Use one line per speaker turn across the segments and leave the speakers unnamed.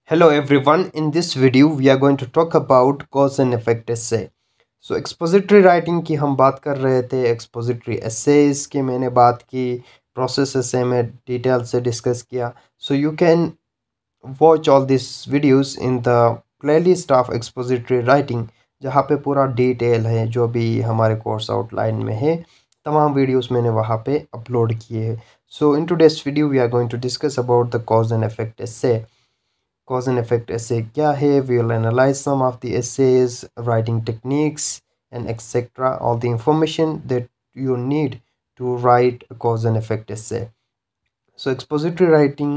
Hello everyone, in this video we are going to talk about cause and effect essay. So expository writing की हम बात कर रहे थे, expository essays की मैंने बात की, process essay में डिटेल से डिस्कस किया. So you can watch all these videos in the playlist of expository writing जहाँ पे पूरा डिटेल है जो भी हमारे कोर्स आउटलाइन में है, तमाम वीडियोस मैंने वहाँ पे अपलोड किए हैं. So in today's video we are going to discuss about the cause and effect essay. Cause and effect essay क्या है, we will analyze some of the essays, writing techniques and etc. all the information that you need to write a cause and effect essay. So expository writing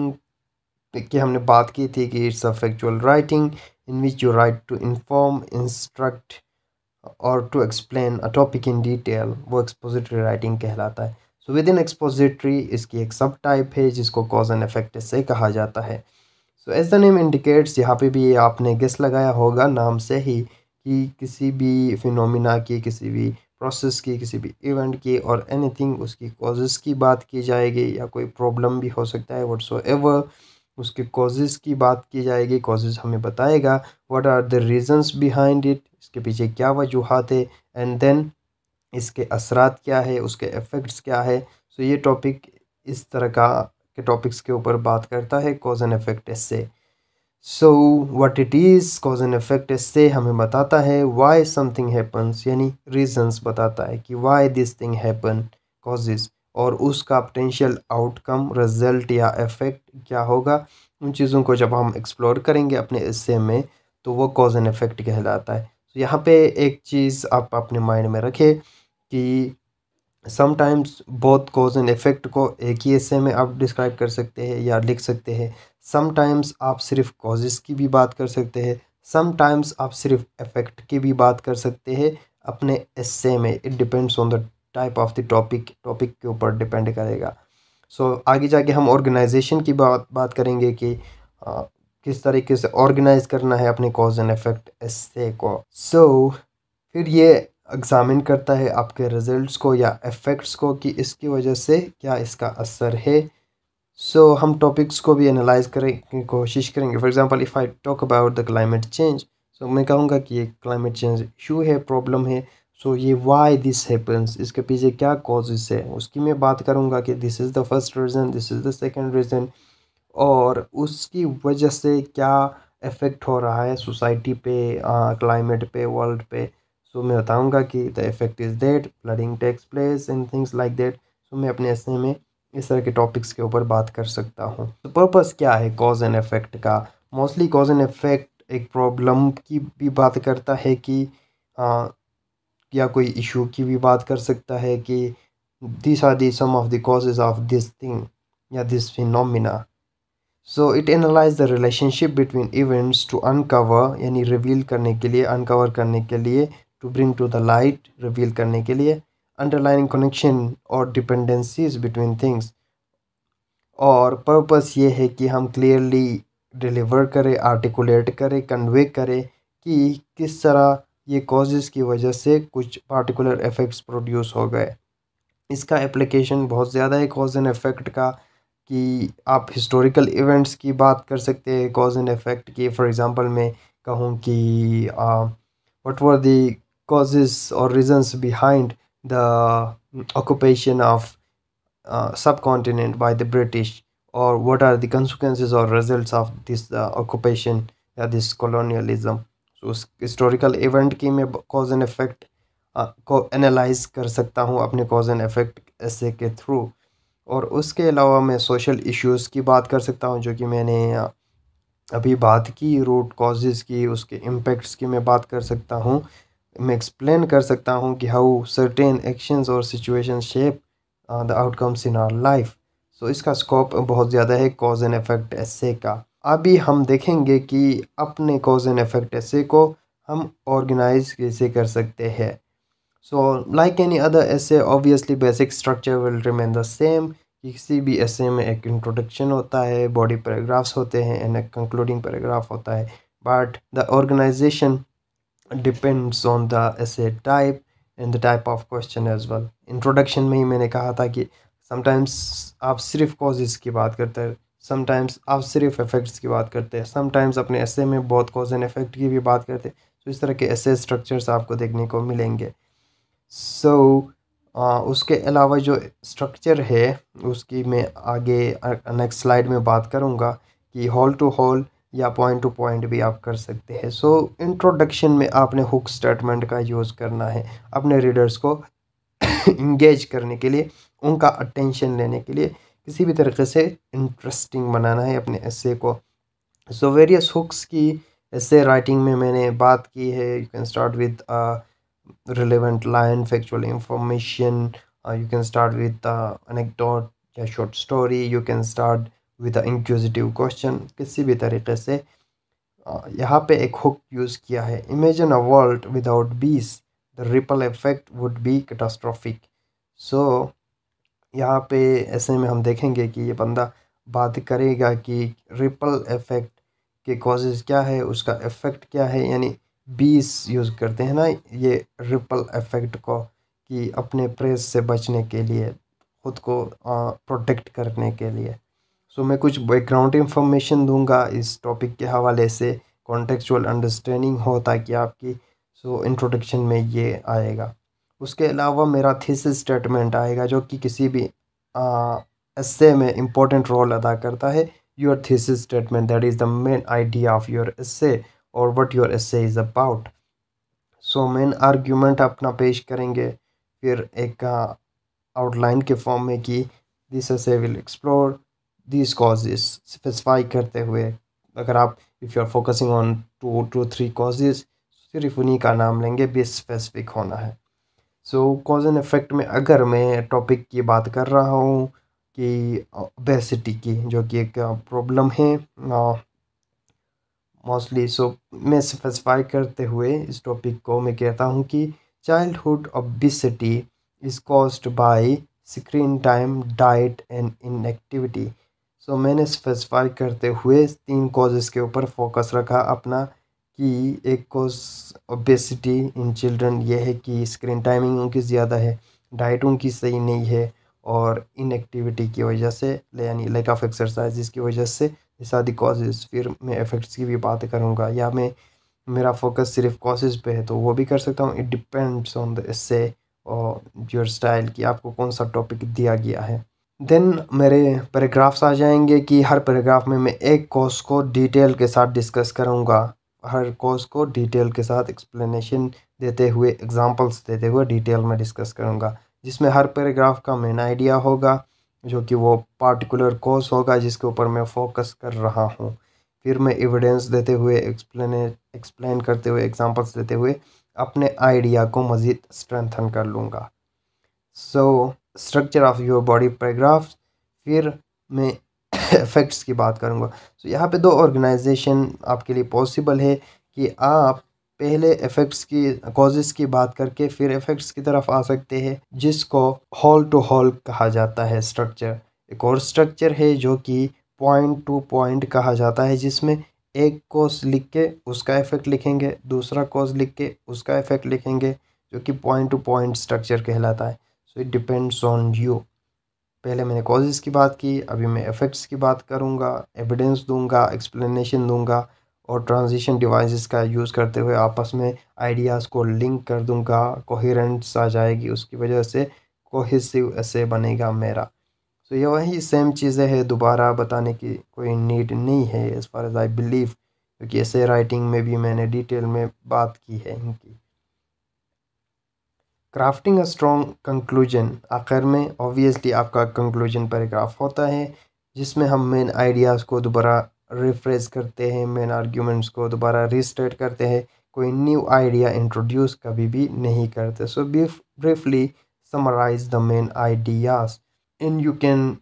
की हमने बात की थी कि it's a factual writing in which you write to inform, instruct or to explain a topic in detail, वो expository writing कहलाता है. So within expository इसकी एक सब टाइप है जिसको cause and effect essay कहा जाता है. So as the name indicates, यहाँ पे भी आपने गेस लगाया होगा नाम से ही कि किसी भी फिनोमिना की, किसी भी प्रोसेस की, किसी भी इवेंट की और एनीथिंग उसकी कॉजेज़ की बात की जाएगी या कोई प्रॉब्लम भी हो सकता है व्हाटसोएवर, उसके कॉजेज़ की बात की जाएगी. कॉजेज़ हमें बताएगा what are the reasons behind it, इसके पीछे क्या वजूहात है, एंड देन इसके असरात क्या है, उसके इफ़ेक्ट्स क्या है. सो ये टॉपिक इस तरह का के टॉपिक्स के ऊपर बात करता है cause and effect essay. So what it is, cause and effect essay हमें बताता है व्हाई समथिंग हैपन्स, यानी रीजंस बताता है कि why this thing happen, causes, और उसका पोटेंशियल आउटकम, रिजल्ट या इफेक्ट क्या होगा. उन चीज़ों को जब हम एक्सप्लोर करेंगे अपने एस्से में तो वो कॉज एंड इफेक्ट कहलाता है. तो यहाँ पे एक चीज़ आप अपने माइंड में रखें कि समटाइम्स बहुत कॉज एंड इफ़ेक्ट को एक ही एस्से में आप डिस्क्राइब कर सकते हैं या लिख सकते हैं. समटाइम्स आप सिर्फ कॉजेज़ की भी बात कर सकते हैं, समटाइम्स आप सिर्फ इफ़ेक्ट की भी बात कर सकते हैं अपने एस्से में. It depends on the type of the topic के ऊपर डिपेंड करेगा. सो आगे जाके हम ऑर्गेनाइजेशन की बात करेंगे कि किस तरीके से ऑर्गेनाइज करना है अपने कॉज एंड इफ़ेक्ट एस्से को. फिर ये एग्ज़ामिन करता है आपके रिज़ल्ट्स को या इफ़ेक्ट्स को कि इसकी वजह से क्या इसका असर है. हम टॉपिक्स को भी एनालाइज करने की कोशिश करेंगे. For example if I talk about the climate change, मैं कहूँगा कि ये क्लाइमेट चेंज इशू है, प्रॉब्लम है. ये वाई दिस हैपन्स, इसके पीछे क्या कॉजेज़ है उसकी मैं बात करूँगा कि this is the first reason, this is the second reason, और उसकी वजह से क्या इफ़ेक्ट हो रहा है सोसाइटी पे, क्लाइमेट पे, वर्ल्ड पे. मैं बताऊंगा कि the effect is that flooding takes place and things like that. मैं अपने ऐसे में इस तरह के टॉपिक्स के ऊपर बात कर सकता हूँ. तो पर्पस क्या है कॉज एंड इफ़ेक्ट का. मोस्टली कॉज एंड इफ़ेक्ट एक प्रॉब्लम की भी बात करता है कि या कोई इशू की भी बात कर सकता है कि this are the some of the causes of this thing या this phenomena. It analyze the relationship between events to uncover, यानी रिवील करने के लिए, अनकवर करने के लिए, to bring to the light, reveal करने के लिए, अंडरलाइनिंग कनेक्शन और डिपेंडेंसीज बिटवीन थिंग्स. और पर्पस ये है कि हम क्लियरली डिलीवर करें, आर्टिकुलेट करें, कन्वे करें कि किस तरह ये कॉजेज़ की वजह से कुछ पार्टिकुलर इफ़ेक्ट्स प्रोड्यूस हो गए. इसका एप्लीकेशन बहुत ज़्यादा है कॉज एंड इफ़ेक्ट का, कि आप हिस्टोरिकल इवेंट्स की बात कर सकते हैं कॉज एंड इफ़ेक्ट की. फॉर एग्ज़ाम्पल मैं कहूँ कि व्हाट वर द कॉजेज़ और reasons behind the occupation of subcontinent by the British, or what are the consequences or results of this occupation या this colonialism. उस historical event की मैं cause and effect को analyse कर सकता हूँ अपने कॉज एंड इफ़ेक्ट ऐसे के थ्रू. और उसके अलावा मैं सोशल इश्यूज़ की बात कर सकता हूँ जो कि मैंने अभी बात की, रूट कॉजेज़ की, उसके इम्पेक्ट्स की मैं बात कर सकता हूँ. मैं एक्सप्लेन कर सकता हूँ कि हाउ सर्टेन एक्शंस और situation shape the outcomes in our life. इसका स्कोप बहुत ज़्यादा है कॉज एंड इफ़ेक्ट ऐसे का. अभी हम देखेंगे कि अपने कॉज एंड इफ़ेक्ट ऐसे को हम ऑर्गेनाइज कैसे कर सकते हैं. लाइक एनी अदर ऐसे obviously basic structure will remain the same. किसी भी ऐसे में एक इंट्रोडक्शन होता है, बॉडी पैराग्राफ्स होते हैं एंड एक कंक्लूडिंग पैराग्राफ होता है. But the organization depends on the essay type and the type of question as well. Introduction में ही मैंने कहा था कि समटाइम्स आप सिर्फ कॉजेज़ की बात करते हैं, समटाइम्स आप सिर्फ इफ़ेक्ट्स की बात करते हैं, समटाइम्स अपने एसे में बहुत कॉज एंड इफ़ेक्ट की भी बात करते हैं। तो इस तरह के एसे स्ट्रक्चर्स आपको देखने को मिलेंगे। सो उसके अलावा जो स्ट्रक्चर है उसकी मैं आगे नेक्स्ट स्लाइड में बात करूँगा कि हॉल टू हॉल या पॉइंट टू पॉइंट भी आप कर सकते हैं। सो इंट्रोडक्शन में आपने हुक स्टेटमेंट का यूज़ करना है अपने रीडर्स को इंगेज करने के लिए, उनका अटेंशन लेने के लिए, किसी भी तरीके से इंटरेस्टिंग बनाना है अपने एसे को। सो वेरियस हुक्स की एसे राइटिंग में मैंने बात की है। You can start with relevant line, factual information. You can start with the anecdote या short story. You can start with the inquisitive question. किसी भी तरीके से यहाँ पे एक हुक यूज़ किया है। Imagine a world without bees. The ripple effect would be catastrophic. So यहाँ पे ऐसे में हम देखेंगे कि ये बंदा बात करेगा कि रिपल इफ़ेक्ट के कॉजेज़ क्या है, उसका इफ़ेक्ट क्या है, यानी बीस यूज़ करते हैं ना ये रिपल इफ़ेक्ट को कि अपने प्रेस से बचने के लिए, ख़ुद को प्रोटेक्ट करने के लिए। सो मैं कुछ बैकग्राउंड इंफॉर्मेशन दूंगा इस टॉपिक के हवाले से, कॉन्टेक्चुअल अंडरस्टैंडिंग हो ताकि आपकी इंट्रोडक्शन में ये आएगा। उसके अलावा मेरा थीसिस स्टेटमेंट आएगा जो कि किसी भी एसे में इम्पोर्टेंट रोल अदा करता है। Your thesis statement that is the main idea of your essay और what your essay is about. So main argument अपना पेश करेंगे, फिर एक आउटलाइन के फॉर्म में कि this essay will explore this causes specify करते हुए, अगर आप if you are focusing on 2 to 3 causes सिर्फ उन्हीं का नाम लेंगे, भी स्पेसिफिक होना है। सो कॉज एंड इफ़ेक्ट में अगर मैं टॉपिक की बात कर रहा हूँ कि ओबेसिटी की, जो कि एक प्रॉब्लम है मोस्टली, सो मैं स्पेसिफाई करते हुए इस टॉपिक को मैं कहता हूँ कि childhood obesity is caused by screen time, diet and inactivity. So मैंने स्पेसिफाई करते हुए 3 कॉजेज़ के ऊपर फोकस रखा अपना कि एक कॉज ओबेसिटी इन चिल्ड्रन ये है कि स्क्रीन टाइमिंग उनकी ज़्यादा है, डाइट उनकी सही नहीं है और इनएक्टिविटी की वजह से, यानी लैक ऑफ एक्सरसाइज की वजह से, ये सारी कॉजेज़। फिर मैं इफ़ेक्ट्स की भी बात करूँगा, या मैं मेरा फोकस सिर्फ कॉजेज़ पे है तो वो भी कर सकता हूँ। It depends on the essay और योर स्टाइल कि आपको कौन सा टॉपिक दिया गया है। देन मेरे पैराग्राफ्स आ जाएंगे कि हर पैराग्राफ में मैं एक कॉज को डिटेल के साथ डिस्कस करूँगा, हर कॉज को डिटेल के साथ एक्सप्लेनेशन देते हुए, एग्जांपल्स देते हुए डिटेल में डिस्कस करूँगा, जिसमें हर पैराग्राफ का मेन आइडिया होगा जो कि वो पार्टिकुलर कॉज होगा जिसके ऊपर मैं फोकस कर रहा हूँ। फिर मैं एविडेंस देते हुए, एक्सप्लेन करते हुए, एग्जांपल्स देते हुए अपने आइडिया को मज़ीद स्ट्रेंथन कर लूँगा। So structure of your body paragraph, फिर मैं इफ़ेक्ट्स की बात करूँगा। सो यहाँ पे 2 ऑर्गेनाइजेशन आपके लिए पॉसिबल है कि आप पहले इफ़ेक्ट्स की कॉजेज़ की बात करके फिर इफ़ेक्ट्स की तरफ आ सकते हैं, जिसको हॉल टू हॉल कहा जाता है स्ट्रक्चर। एक और स्ट्रक्चर है जो कि पॉइंट टू पॉइंट कहा जाता है, जिसमें एक कॉज लिख के उसका इफ़ेक्ट लिखेंगे, दूसरा कॉज लिख के उसका इफ़ेक्ट लिखेंगे, जो कि पॉइंट टू पॉइंट स्ट्रक्चर कहलाता है। So it depends on you. पहले मैंने कॉजेज़ की बात की, अभी मैं इफ़ेक्ट्स की बात करूँगा, एविडेंस दूंगा, एक्सप्लेनेशन दूंगा और ट्रांजिशन डिवाइसेस का यूज़ करते हुए आपस में आइडियाज़ को लिंक कर दूंगा, कोहेरेंस आ जाएगी, उसकी वजह से कोहेसिव एसे बनेगा मेरा। तो ये वही सेम चीज़ें हैं, दोबारा बताने की कोई नीड नहीं है as far as I believe, क्योंकि एसे राइटिंग में भी मैंने डिटेल में बात की है इनकी। क्राफ्टिंग अ स्ट्रॉन्ग कंक्लूजन, आखिर में ऑब्वियसली आपका कंक्लूजन पैराग्राफ होता है जिसमें हम मेन आइडियाज़ को दोबारा रिफ्रेश करते हैं, मेन आर्ग्यूमेंट्स को दोबारा रीस्टेट करते हैं, कोई न्यू आइडिया इंट्रोड्यूस कभी भी नहीं करते। So briefly summarize the main ideas and you can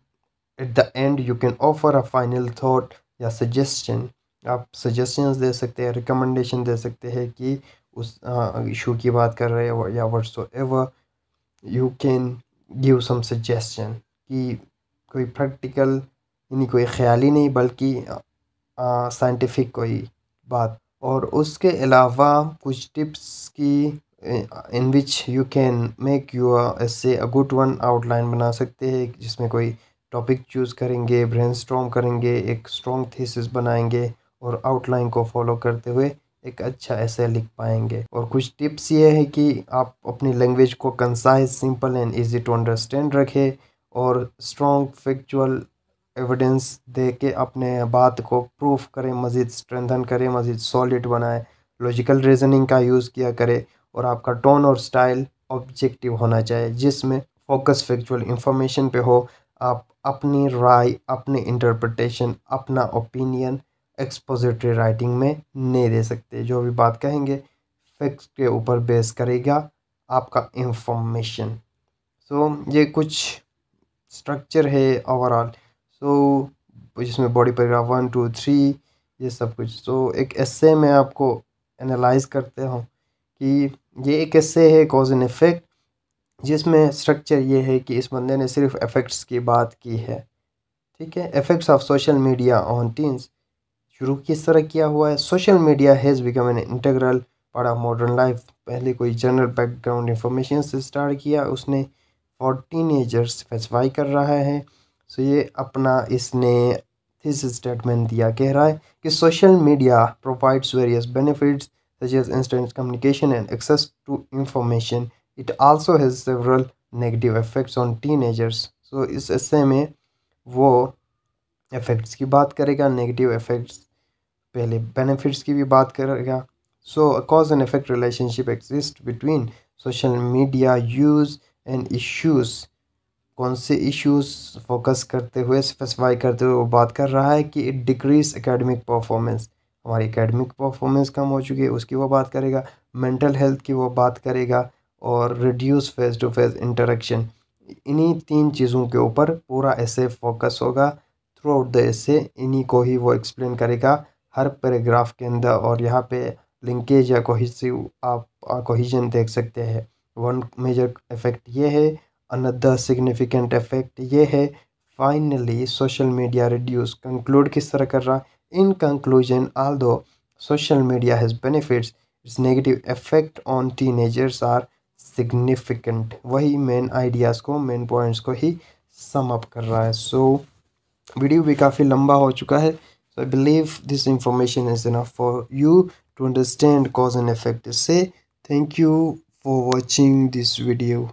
at the end you can offer a final thought या सजेशन। आप सजेशंस दे सकते हैं, रिकमेंडेशन दे सकते हैं कि उस इशू की बात कर रहे हो या whatsoever, you can give some suggestion कि कोई प्रैक्टिकल, यानी कोई ख्याली नहीं बल्कि साइंटिफिक कोई बात। और उसके अलावा कुछ टिप्स की in which you can make your essay a good one, outline बना सकते हैं जिसमें कोई टॉपिक चूज़ करेंगे, ब्रेनस्टॉर्म करेंगे, एक स्ट्रॉन्ग थीसिस बनाएंगे और आउटलाइन को फॉलो करते हुए एक अच्छा ऐसे लिख पाएंगे। और कुछ टिप्स ये है कि आप अपनी लैंग्वेज को concise, simple and easy to understand रखें और स्ट्रॉन्ग फैक्चुअल एविडेंस दे के अपने बात को प्रूफ करें, मज़ीद स्ट्रेंथन करें, मज़ीद सॉलिड बनाएं, लॉजिकल रीजनिंग का यूज़ किया करें और आपका टोन और स्टाइल ऑब्जेक्टिव होना चाहिए जिसमें फोकस फैक्चुअल इंफॉर्मेशन पे हो। आप अपनी राय, अपनी इंटरप्रिटेशन, अपना ओपिनियन एक्सपोजिटरी राइटिंग में नहीं दे सकते। जो भी बात कहेंगे फैक्ट्स के ऊपर बेस करेगा आपका इंफॉर्मेशन। सो ये कुछ स्ट्रक्चर है ओवरऑल। सो जिसमें बॉडी पैराग्राफ 1 2 3 ये सब कुछ। सो एक एस्से में आपको एनालाइज करते हो कि ये एक एस्से है कॉज एंड इफेक्ट, जिसमें स्ट्रक्चर ये है कि इस बंदे ने सिर्फ इफेक्ट्स की बात की है। ठीक है, effects of social media on teens शुरू किस तरह किया हुआ है। Social media has become an integral part of modern life. पहले कोई जनरल बैकग्राउंड इंफॉर्मेशन से स्टार्ट किया उसने, और टीनेजर्स स्पेसिफाई कर रहा है। सो ये अपना इसने दिस स्टेटमेंट दिया, कह रहा है कि social media provides various benefits such as instant communication and access to information. It also has several negative effects on teenagers. So इस एस्से में वो इफेक्ट्स की बात करेगा, नेगेटिव इफेक्ट्स, पहले बेनिफिट्स की भी बात करेगा। So cause and effect relationship exist between social media use and issues. कौन से इश्यूज़ फोकस करते हुए, स्पेसिफाई करते हुए वो बात कर रहा है कि इट डिक्रीज एकेडमिक परफॉर्मेंस। हमारी एकेडमिक परफॉर्मेंस कम हो चुकी है उसकी वो बात करेगा, मेंटल हेल्थ की वो बात करेगा और reduce face to face interaction. इन्हीं तीन चीज़ों के ऊपर पूरा ऐसे फोकस होगा थ्रू आउट द ऐसे। इन्हीं को ही वो एक्सप्लेन करेगा हर पैराग्राफ के अंदर। और यहाँ पे लिंकेज या कोहिसिव आप कोहिजन देख सकते हैं। वन मेजर इफेक्ट ये है, अनदर सिग्निफिकेंट इफेक्ट ये है। Finally social media reduce, conclude किस तरह कर रहा, in conclusion although social media has benefits, its negative effect on teenagers are significant. वही मेन आइडियाज़ को, मेन पॉइंट्स को ही सम अप कर रहा है। सो वीडियो भी काफ़ी लंबा हो चुका है। So I believe this information is enough for you to understand cause and effect. So thank you for watching this video.